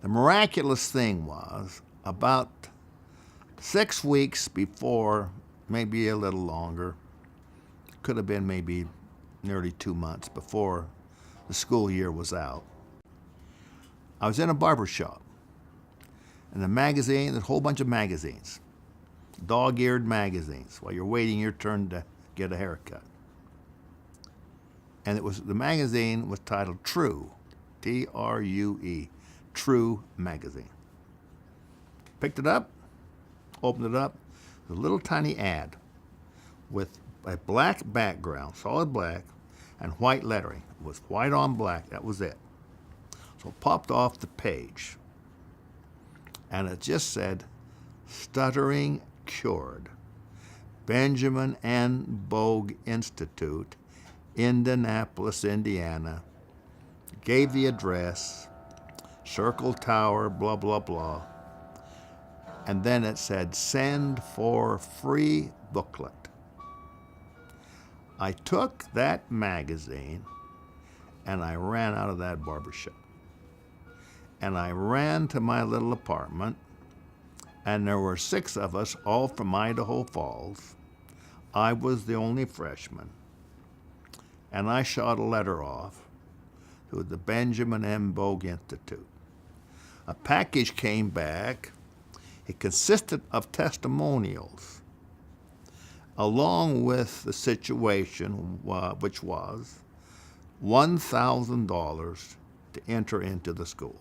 The miraculous thing was about 6 weeks before, maybe a little longer, could have been maybe nearly 2 months before the school year was out, I was in a barber shop. And the magazine, there's a whole bunch of magazines, dog-eared magazines, while you're waiting your turn to get a haircut. And the magazine was titled True, True, True Magazine. Picked it up, opened it up, a little tiny ad with a black background, solid black, and white lettering. It was white on black, that was it. So it popped off the page, and it just said, Stuttering Cured. Benjamin N. Bogue Institute, Indianapolis, Indiana. Gave the address, Circle Tower, blah, blah, blah. And then it said, send for free booklet. I took that magazine and I ran out of that barbershop. And I ran to my little apartment, and there were 6 of us, all from Idaho Falls. I was the only freshman. And I shot a letter off to the Benjamin M. Bogue Institute. A package came back. It consisted of testimonials, along with the situation, which was $1,000 to enter into the school.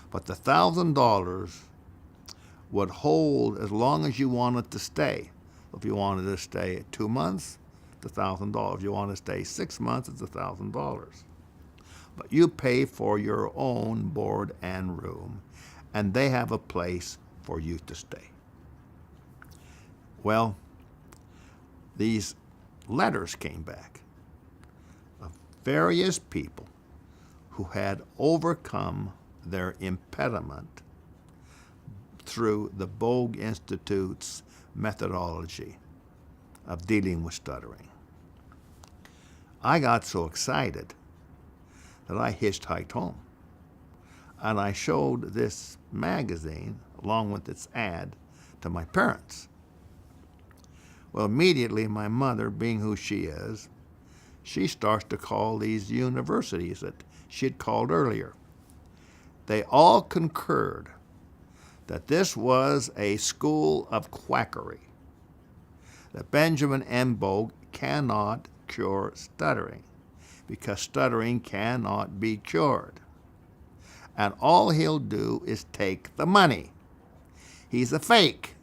But the $1,000 would hold as long as you wanted to stay. If you wanted to stay 2 months, it's $1,000. If you want to stay 6 months, it's $1,000. But you pay for your own board and room, and they have a place for you to stay. Well, these letters came back of various people who had overcome their impediment through the Bogue Institute's methodology of dealing with stuttering. I got so excited that I hitchhiked home, and I showed this magazine along with its ad to my parents. Well, immediately my mother, being who she is, she starts to call these universities that she had called earlier. They all concurred that this was a school of quackery, that Benjamin M. Bogue cannot cure stuttering because stuttering cannot be cured. And all he'll do is take the money. He's a fake.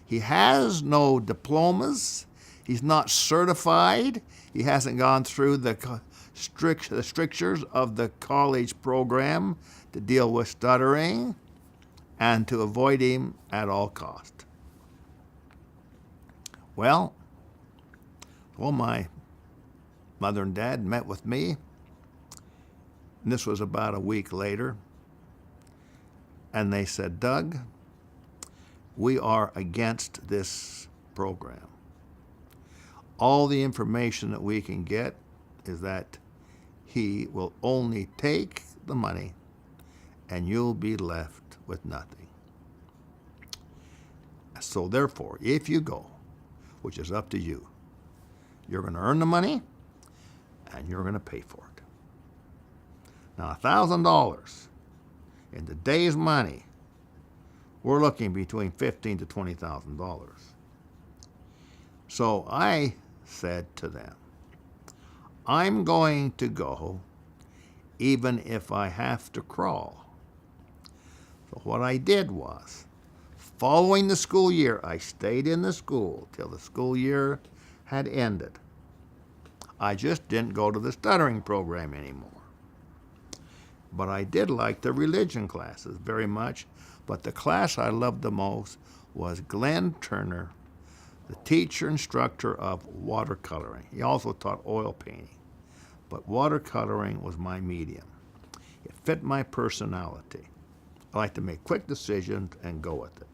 He has no diplomas. He's not certified. He hasn't gone through the strictures of the college program to deal with stuttering and to avoid him at all cost. Well, my mother and dad met with me, and this was about a week later, and they said, Doug, we are against this program. All the information that we can get is that he will only take the money and you'll be left with nothing. So therefore, if you go, which is up to you, you're going to earn the money and you're going to pay for it. Now, $1,000 in today's money, we're looking between $15,000 to $20,000. So I said to them, I'm going to go even if I have to crawl. So what I did was, following the school year, I stayed in the school till the school year had ended. I just didn't go to the stuttering program anymore. But I did like the religion classes very much. But the class I loved the most was Glenn Turner, the teacher instructor of watercoloring. He also taught oil painting. But watercoloring was my medium. It fit my personality. I like to make quick decisions and go with it.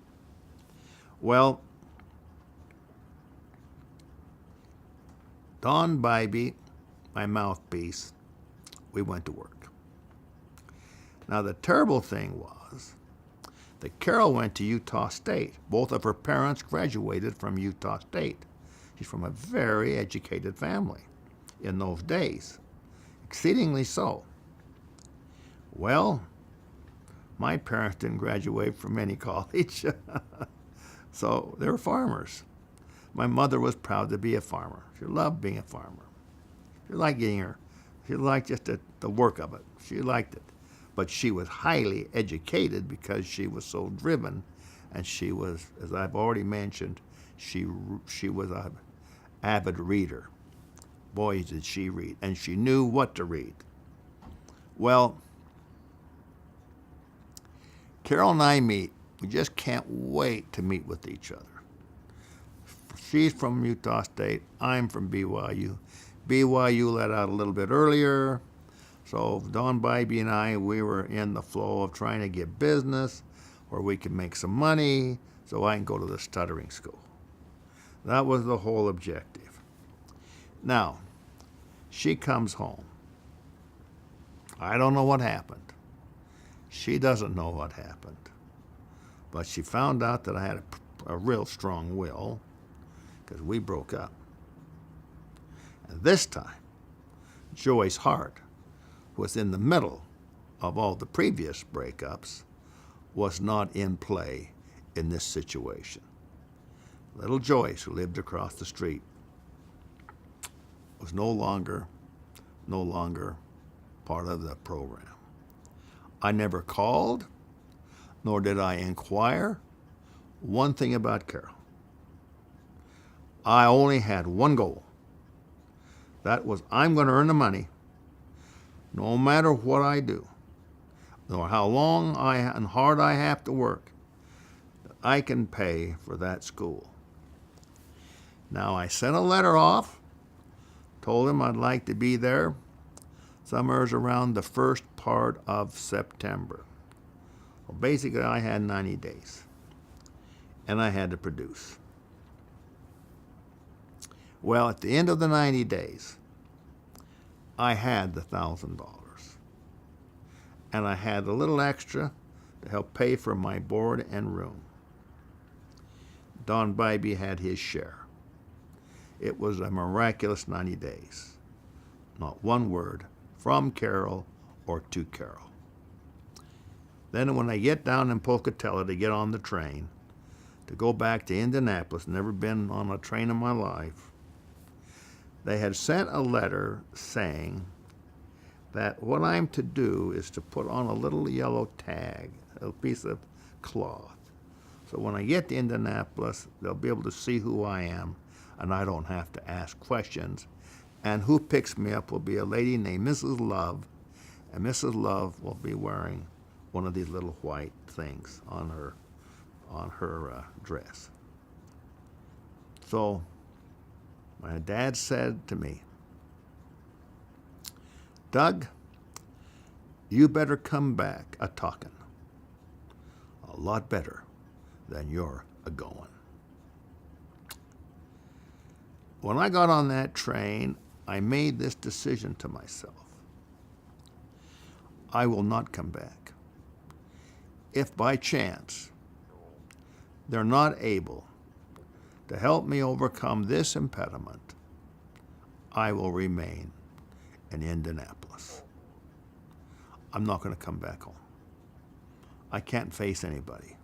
Well, Don Bybee, my mouthpiece, we went to work. Now, the terrible thing was that Carol went to Utah State. Both of her parents graduated from Utah State. She's from a very educated family in those days, exceedingly so. Well, my parents didn't graduate from any college, so they were farmers. My mother was proud to be a farmer. She loved being a farmer. She liked she liked just the work of it. She liked it. But she was highly educated because she was so driven, and she was, as I've already mentioned, she was an avid reader. Boy, did she read, and she knew what to read. Well, Carol and I meet. We just can't wait to meet with each other. She's from Utah State. I'm from BYU. BYU let out a little bit earlier. So Don Bybee and I, we were in the flow of trying to get business where we could make some money so I can go to the Stuttering school. That was the whole objective. Now, she comes home. I don't know what happened. She doesn't know what happened. But she found out that I had a real strong will because we broke up. And this time, Joy's heart was in the middle of all the previous breakups, was not in play in this situation. Little Joyce, who lived across the street, was no longer part of the program. I never called, nor did I inquire one thing about Carol. I only had one goal. That was, I'm going to earn the money no matter what I do, nor how long and hard I have to work, I can pay for that school. Now, I sent a letter off, told him I'd like to be there somewhere around the first part of September. Well, basically, I had 90 days, and I had to produce. Well, at the end of the 90 days, I had the $1,000, and I had a little extra to help pay for my board and room. Don Bybee had his share. It was a miraculous 90 days. Not one word from Carol or to Carol. Then when I get down in Pocatello to get on the train to go back to Indianapolis, never been on a train in my life, they had sent a letter saying that what I'm to do is to put on a little yellow tag, a piece of cloth. So when I get to Indianapolis, they'll be able to see who I am, and I don't have to ask questions. And who picks me up will be a lady named Mrs. Love, and Mrs. Love will be wearing one of these little white things on her dress. So my dad said to me, Doug, you better come back a-talkin'. A lot better than you're a-goin'. When I got on that train, I made this decision to myself. I will not come back. If by chance they're not able to help me overcome this impediment, I will remain in Indianapolis. I'm not going to come back home. I can't face anybody.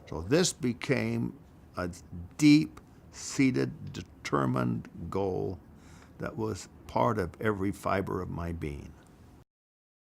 So this became a deep-seated, determined goal that was part of every fiber of my being.